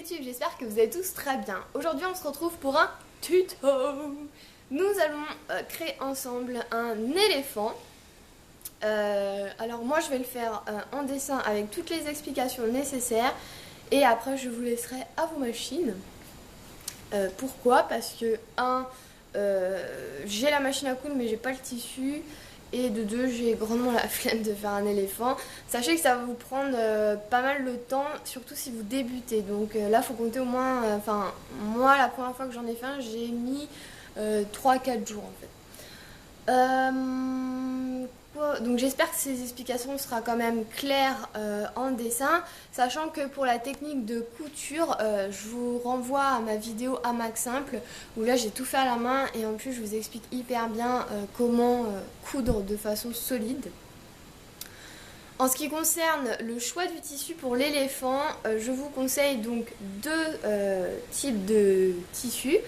YouTube, j'espère que vous allez tous très bien. Aujourd'hui on se retrouve pour un tuto. Nous allons créer ensemble un éléphant. Alors moi je vais le faire en dessin avec toutes les explications nécessaires. Et après je vous laisserai à vos machines. Pourquoi? Parce que j'ai la machine à coudre mais j'ai pas le tissu. Et de deux, j'ai grandement la flemme de faire un éléphant. Sachez que ça va vous prendre pas mal de temps, surtout si vous débutez. Donc là, il faut compter au moins... moi, la première fois que j'en ai fait un, j'ai mis 3-4 jours en fait. Donc j'espère que ces explications seront quand même claires en dessin, sachant que pour la technique de couture, je vous renvoie à ma vidéo hamac simple, où là j'ai tout fait à la main et en plus je vous explique hyper bien comment coudre de façon solide. En ce qui concerne le choix du tissu pour l'éléphant, je vous conseille donc deux types de tissus.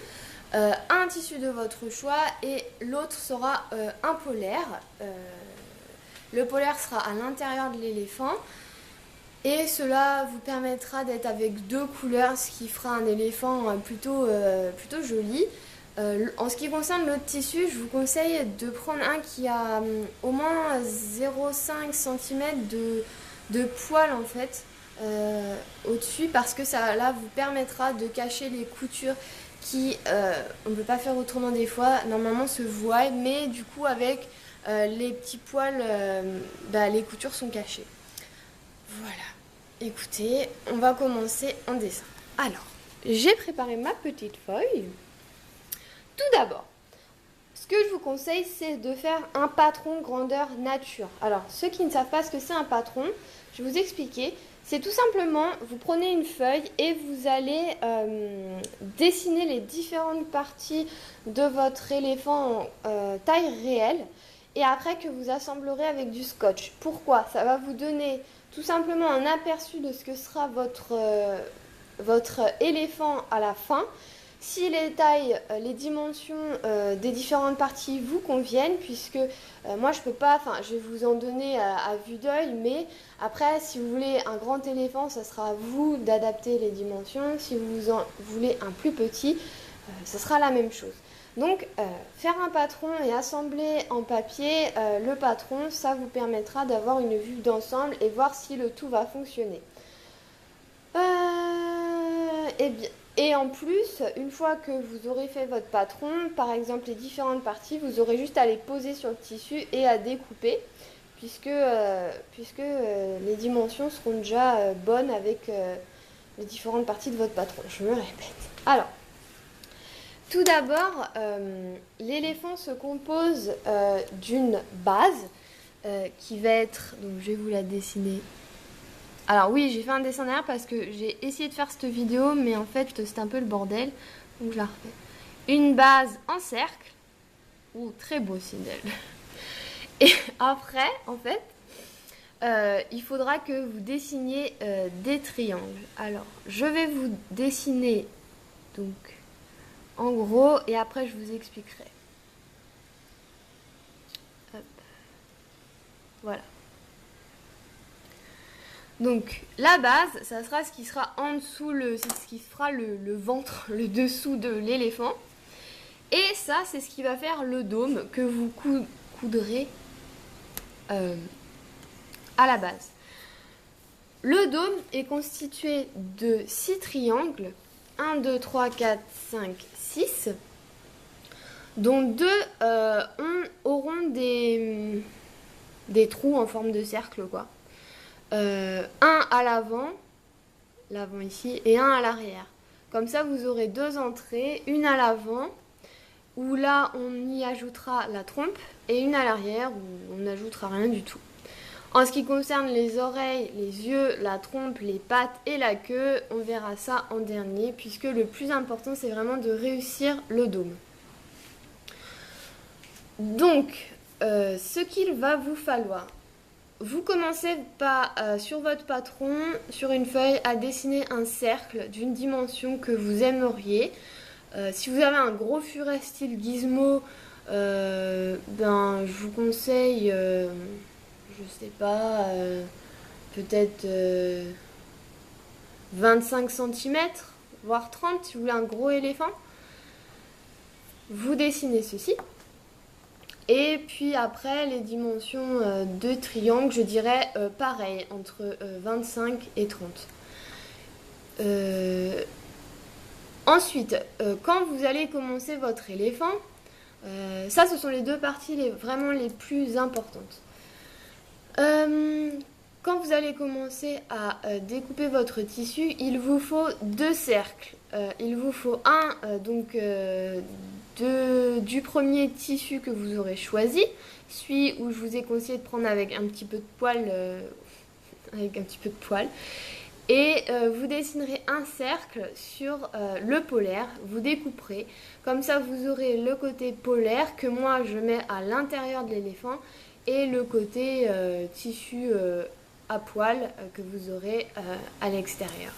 Un tissu de votre choix et l'autre sera un polaire. Le polaire sera à l'intérieur de l'éléphant et cela vous permettra d'être avec deux couleurs, ce qui fera un éléphant plutôt joli. En ce qui concerne l'autre tissu, je vous conseille de prendre un qui a au moins 0,5 cm de poil en fait au-dessus, parce que ça là vous permettra de cacher les coutures qui, on ne peut pas faire autrement des fois, normalement se voient, mais du coup avec les petits poils, les coutures sont cachées. Voilà, écoutez, on va commencer en dessin. Alors, j'ai préparé ma petite feuille. Tout d'abord, ce que je vous conseille, c'est de faire un patron grandeur nature. Alors, ceux qui ne savent pas ce que c'est un patron, je vais vous expliquer. C'est tout simplement, vous prenez une feuille et vous allez dessiner les différentes parties de votre éléphant en taille réelle et après que vous assemblerez avec du scotch. Pourquoi? Ça va vous donner tout simplement un aperçu de ce que sera votre éléphant à la fin. Si les tailles, les dimensions des différentes parties vous conviennent, puisque moi je peux pas, je vais vous en donner à vue d'œil, mais après si vous voulez un grand éléphant, ça sera à vous d'adapter les dimensions. Si vous en voulez un plus petit, ce sera la même chose. Donc faire un patron et assembler en papier le patron, ça vous permettra d'avoir une vue d'ensemble et voir si le tout va fonctionner. Et en plus, une fois que vous aurez fait votre patron, par exemple les différentes parties, vous aurez juste à les poser sur le tissu et à découper, puisque les dimensions seront déjà bonnes avec les différentes parties de votre patron. Je me répète. Alors, tout d'abord, l'éléphant se compose d'une base qui va être, donc je vais vous la dessiner. Alors oui, j'ai fait un dessin derrière parce que j'ai essayé de faire cette vidéo, mais en fait c'est un peu le bordel, donc je la refais. Une base en cercle, très beau Sindel. Et après, en fait, il faudra que vous dessiniez des triangles. Alors, je vais vous dessiner donc en gros et après je vous expliquerai. Hop. Voilà. Donc la base, ça sera ce qui sera en dessous, c'est ce qui fera le ventre, le dessous de l'éléphant. Et ça, c'est ce qui va faire le dôme que vous coudrez à la base. Le dôme est constitué de 6 triangles, 1, 2, 3, 4, 5, 6, dont 2 auront des trous en forme de cercle, quoi. Un à l'avant ici, et un à l'arrière. Comme ça, vous aurez deux entrées, une à l'avant, où là, on y ajoutera la trompe, et une à l'arrière, où on n'ajoutera rien du tout. En ce qui concerne les oreilles, les yeux, la trompe, les pattes et la queue, on verra ça en dernier, puisque le plus important, c'est vraiment de réussir le dôme. Donc, ce qu'il va vous falloir... Vous commencez sur votre patron, sur une feuille, à dessiner un cercle d'une dimension que vous aimeriez. Si vous avez un gros furet style Gizmo, je vous conseille, je sais pas, peut-être 25 cm, voire 30 si vous voulez un gros éléphant. Vous dessinez ceci. Et puis après, les dimensions de triangle, je dirais pareil, entre 25 et 30. Ensuite, quand vous allez commencer votre éléphant, ça ce sont les deux parties vraiment les plus importantes. Quand vous allez commencer à découper votre tissu, il vous faut deux cercles. Il vous faut un du premier tissu que vous aurez choisi, celui où je vous ai conseillé de prendre avec un petit peu de poil, et vous dessinerez un cercle sur le polaire, vous découperez, comme ça vous aurez le côté polaire que moi je mets à l'intérieur de l'éléphant et le côté tissu à poil que vous aurez à l'extérieur.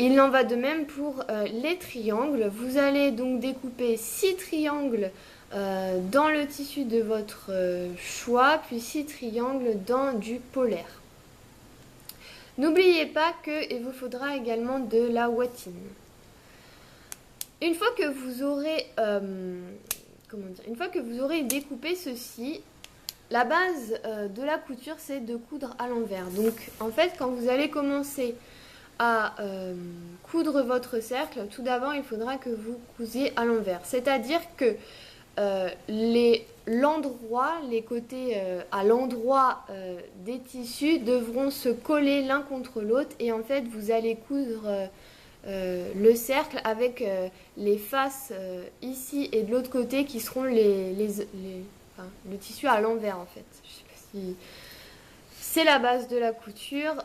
Il en va de même pour les triangles. Vous allez donc découper 6 triangles dans le tissu de votre choix, puis 6 triangles dans du polaire. N'oubliez pas qu'il vous faudra également de la watine. Une fois que vous aurez découpé ceci, la base de la couture, c'est de coudre à l'envers. Donc en fait, quand vous allez commencer à coudre votre cercle, tout d'abord il faudra que vous cousiez à l'envers. C'est-à-dire que les côtés à l'endroit des tissus devront se coller l'un contre l'autre et en fait vous allez coudre le cercle avec les faces ici et de l'autre côté qui seront le tissu à l'envers en fait. Je sais pas si... C'est la base de la couture,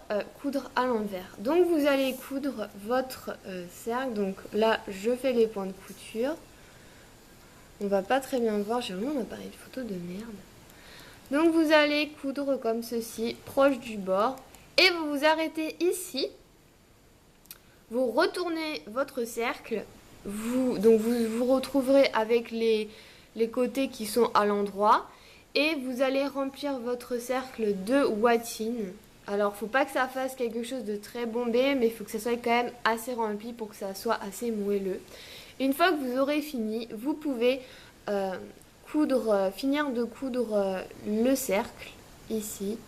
coudre à l'envers. Donc vous allez coudre votre cercle. Donc là, je fais les points de couture. On va pas très bien voir, j'ai vraiment un appareil de photo de merde. Donc vous allez coudre comme ceci, proche du bord. Et vous vous arrêtez ici. Vous retournez votre cercle. Vous vous retrouverez avec les côtés qui sont à l'endroit. Et vous allez remplir votre cercle de watine. Alors, faut pas que ça fasse quelque chose de très bombé, mais il faut que ça soit quand même assez rempli pour que ça soit assez moelleux. Une fois que vous aurez fini, vous pouvez finir de coudre le cercle, ici.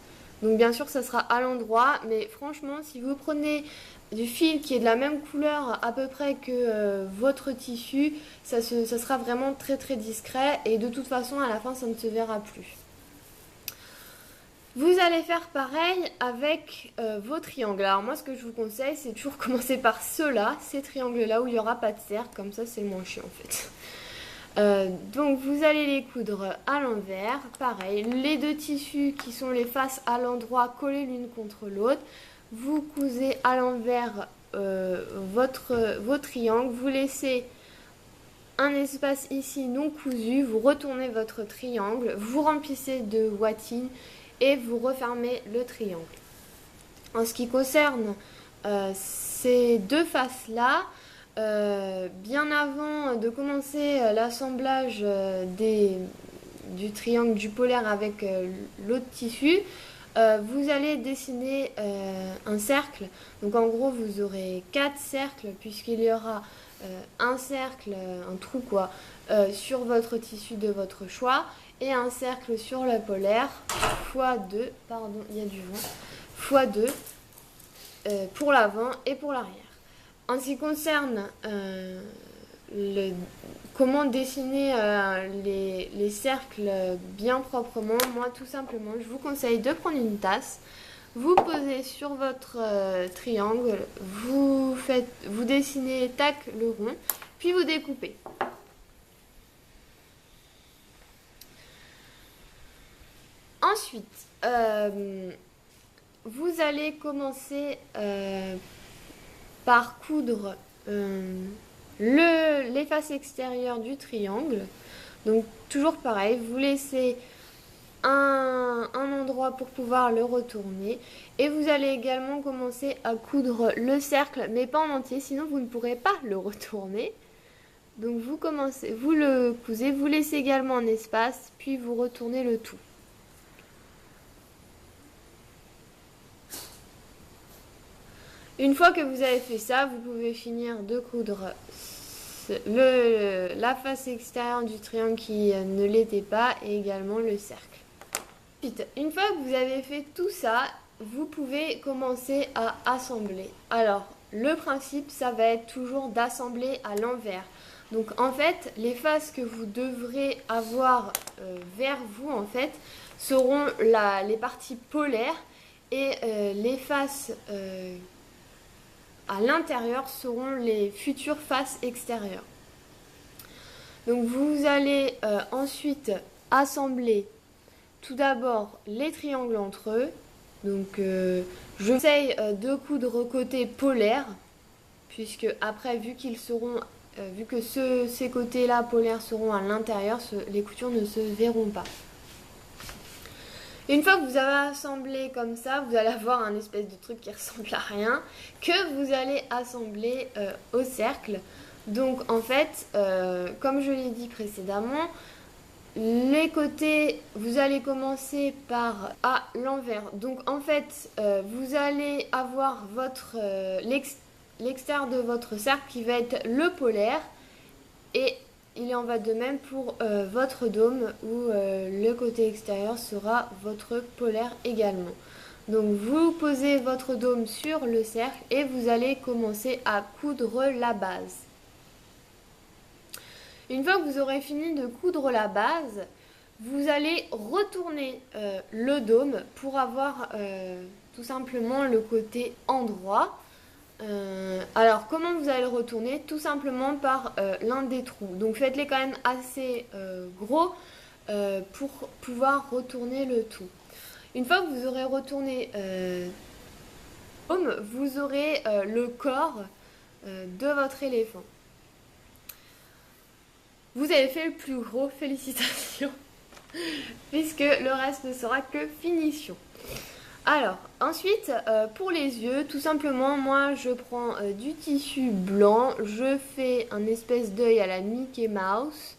Donc bien sûr, ça sera à l'endroit, mais franchement, si vous prenez du fil qui est de la même couleur à peu près que votre tissu, ça sera vraiment très très discret et de toute façon à la fin ça ne se verra plus. Vous allez faire pareil avec vos triangles. Alors moi ce que je vous conseille c'est toujours commencer par ceux-là, ces triangles-là où il n'y aura pas de cercle, comme ça c'est moins chiant en fait. Donc vous allez les coudre à l'envers, pareil, les deux tissus qui sont les faces à l'endroit collés l'une contre l'autre. Vous cousez à l'envers vos triangles, vous laissez un espace ici non cousu, vous retournez votre triangle, vous remplissez de watine et vous refermez le triangle. En ce qui concerne ces deux faces-là, bien avant de commencer l'assemblage du triangle du polaire avec l'autre tissu, vous allez dessiner un cercle. Donc en gros vous aurez 4 cercles puisqu'il y aura un cercle, un trou quoi, sur votre tissu de votre choix et un cercle sur le polaire x2, pardon il y a du vent, x2 pour l'avant et pour l'arrière. En ce qui concerne comment dessiner les cercles bien proprement, moi tout simplement je vous conseille de prendre une tasse, vous posez sur votre triangle, vous dessinez tac le rond, puis vous découpez. Ensuite, vous allez commencer par coudre les faces extérieures du triangle. Donc toujours pareil, vous laissez un endroit pour pouvoir le retourner et vous allez également commencer à coudre le cercle mais pas en entier sinon vous ne pourrez pas le retourner. Donc vous le cousez, vous laissez également un espace puis vous retournez le tout. Une fois que vous avez fait ça, vous pouvez finir de coudre la face extérieure du triangle qui ne l'était pas et également le cercle. Ensuite, une fois que vous avez fait tout ça, vous pouvez commencer à assembler. Alors, le principe, ça va être toujours d'assembler à l'envers. Donc en fait, les faces que vous devrez avoir vers vous, en fait, seront les parties polaires et les faces à l'intérieur seront les futures faces extérieures. Donc vous allez ensuite assembler tout d'abord les triangles entre eux. Donc j'essaye de coudre côté polaire, puisque après vu que ces côtés-là polaires seront à l'intérieur, les coutures ne se verront pas. Une fois que vous avez assemblé comme ça, vous allez avoir un espèce de truc qui ressemble à rien, que vous allez assembler au cercle. Donc en fait, comme je l'ai dit précédemment, les côtés, vous allez commencer par à l'envers. Donc en fait, vous allez avoir l'extérieur de votre cercle qui va être le polaire et il en va de même pour votre dôme où le côté extérieur sera votre polaire également. Donc vous posez votre dôme sur le cercle et vous allez commencer à coudre la base. Une fois que vous aurez fini de coudre la base, vous allez retourner le dôme pour avoir tout simplement le côté endroit. Alors comment vous allez le retourner? Tout simplement par l'un des trous. Donc faites-les quand même assez gros pour pouvoir retourner le tout. Une fois que vous aurez retourné le dôme, vous aurez le corps de votre éléphant. Vous avez fait le plus gros, félicitations, puisque le reste ne sera que finition. Alors, ensuite, pour les yeux, tout simplement, moi, je prends du tissu blanc, je fais un espèce d'œil à la Mickey Mouse,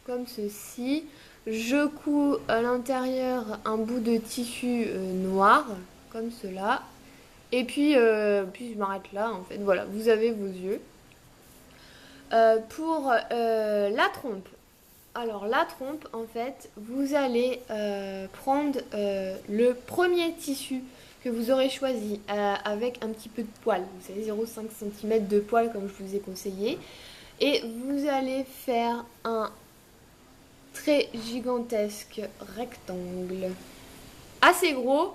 comme ceci. Je couds à l'intérieur un bout de tissu noir, comme cela. Et puis je m'arrête là, en fait. Voilà, vous avez vos yeux. Pour la trompe, alors la trompe en fait vous allez prendre le premier tissu que vous aurez choisi avec un petit peu de poil, vous savez 0,5 cm de poil comme je vous ai conseillé, et vous allez faire un très gigantesque rectangle assez gros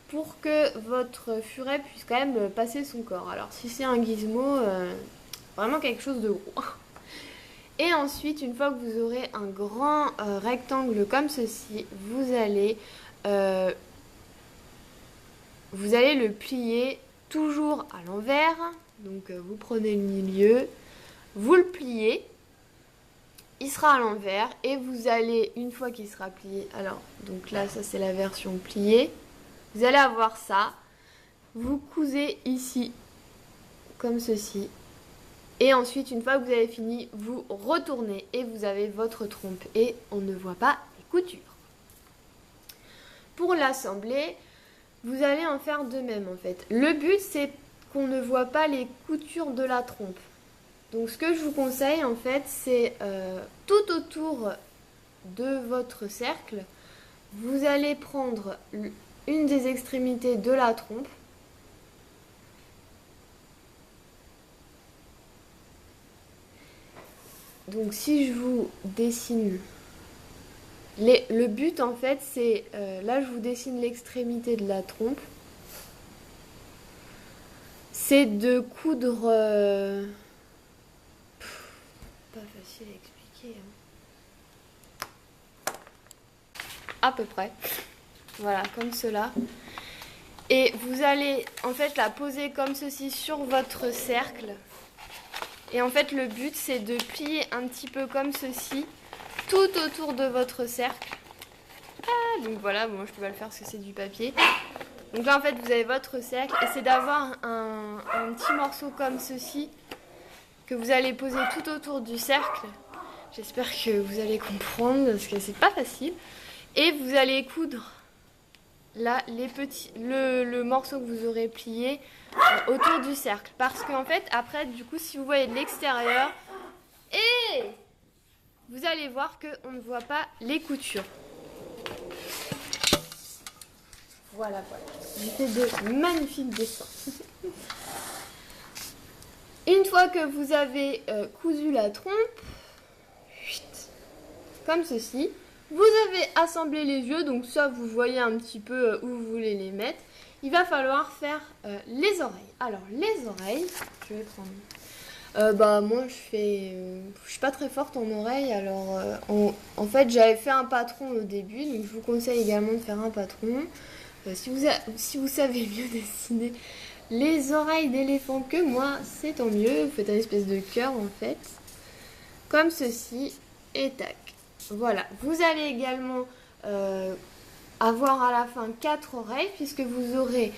pour que votre furet puisse quand même passer son corps. Alors si c'est un gizmo, vraiment quelque chose de gros. Et ensuite, une fois que vous aurez un grand rectangle comme ceci, vous allez le plier toujours à l'envers. Donc vous prenez le milieu, vous le pliez, il sera à l'envers et vous allez, une fois qu'il sera plié, alors donc là ça c'est la version pliée, vous allez avoir ça, vous cousez ici comme ceci. Et ensuite, une fois que vous avez fini, vous retournez et vous avez votre trompe et on ne voit pas les coutures. Pour l'assembler, vous allez en faire de même en fait. Le but, c'est qu'on ne voit pas les coutures de la trompe. Donc ce que je vous conseille en fait, c'est tout autour de votre cercle, vous allez prendre une des extrémités de la trompe. Donc si je vous dessine, le but en fait c'est, là je vous dessine l'extrémité de la trompe, c'est de coudre, pas facile à expliquer, hein. À peu près, voilà comme cela. Et vous allez en fait la poser comme ceci sur votre cercle. Et en fait, le but, c'est de plier un petit peu comme ceci, tout autour de votre cercle. Ah, donc voilà, moi je peux pas le faire parce que c'est du papier. Donc là, en fait, vous avez votre cercle et c'est d'avoir un petit morceau comme ceci que vous allez poser tout autour du cercle. J'espère que vous allez comprendre parce que c'est pas facile. Et vous allez coudre là le morceau que vous aurez plié autour du cercle. Parce qu'en fait, après, du coup, si vous voyez de l'extérieur, et vous allez voir qu'on ne voit pas les coutures. Voilà, voilà. J'ai fait de magnifiques dessins. Une fois que vous avez cousu la trompe, comme ceci, vous avez assemblé les yeux, donc ça vous voyez un petit peu où vous voulez les mettre. Il va falloir faire les oreilles. Alors les oreilles, je vais prendre. Moi je suis pas très forte en oreilles, alors en fait j'avais fait un patron au début, donc je vous conseille également de faire un patron. Si vous savez mieux dessiner les oreilles d'éléphant que moi, c'est tant mieux. Vous faites une espèce de cœur en fait, comme ceci, et tac. Voilà, vous allez également avoir à la fin 4 oreilles, puisque vous aurez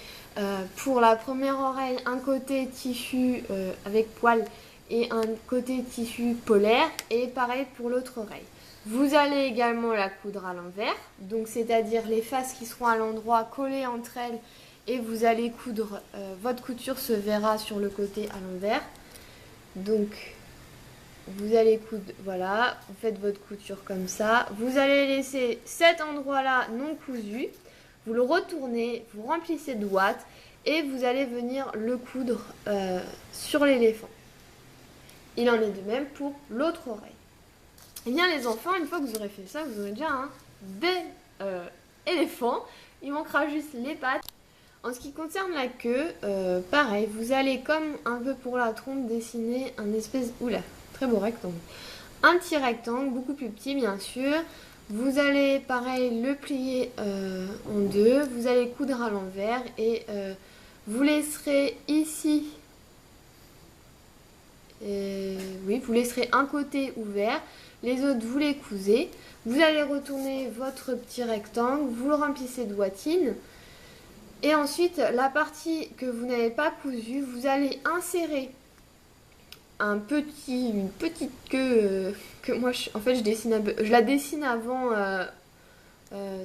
pour la première oreille un côté tissu avec poil et un côté tissu polaire, et pareil pour l'autre oreille. Vous allez également la coudre à l'envers, donc c'est-à-dire les faces qui seront à l'endroit collées entre elles, et vous allez coudre, votre couture se verra sur le côté à l'envers. Donc vous allez coudre, voilà, vous faites votre couture comme ça. Vous allez laisser cet endroit-là non cousu, vous le retournez, vous remplissez de ouates et vous allez venir le coudre sur l'éléphant. Il en est de même pour l'autre oreille. Et bien les enfants, une fois que vous aurez fait ça, vous aurez déjà un bel éléphant. Il manquera juste les pattes. En ce qui concerne la queue, pareil, vous allez comme un peu pour la trompe dessiner un espèce, très beau rectangle. Un petit rectangle, beaucoup plus petit bien sûr. Vous allez pareil le plier en deux, vous allez coudre à l'envers et vous laisserez ici, vous laisserez un côté ouvert, les autres vous les cousez. Vous allez retourner votre petit rectangle, vous le remplissez de ouatine. Et ensuite, la partie que vous n'avez pas cousue, vous allez insérer une petite queue que moi, je la dessine avant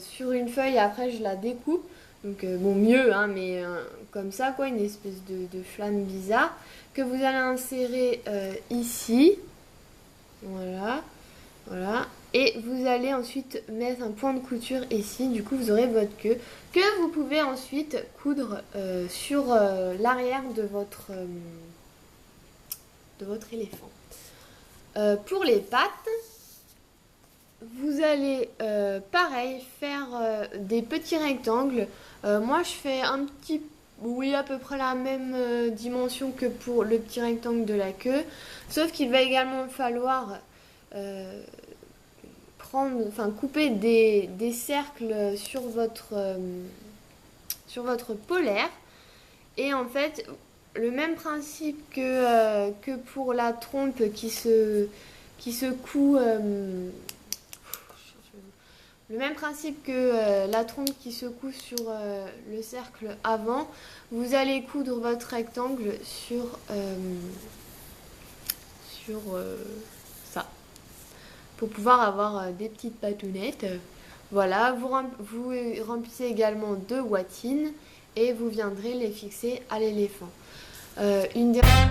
sur une feuille, après je la découpe. Donc bon, mieux, hein, mais comme ça, quoi, une espèce de flamme bizarre que vous allez insérer ici. Voilà, voilà. Et vous allez ensuite mettre un point de couture ici, du coup vous aurez votre queue, que vous pouvez ensuite coudre sur l'arrière de votre éléphant. Pour les pattes, vous allez pareil faire des petits rectangles. Moi je fais à peu près la même dimension que pour le petit rectangle de la queue, sauf qu'il va également falloir couper des cercles sur votre polaire, et en fait le même principe que pour la trompe qui se coud, le même principe que la trompe qui se coud sur le cercle avant, vous allez coudre votre rectangle sur ça, pour pouvoir avoir des petites patounettes. Voilà, vous remplissez également de ouatines et vous viendrez les fixer à l'éléphant. Une dernière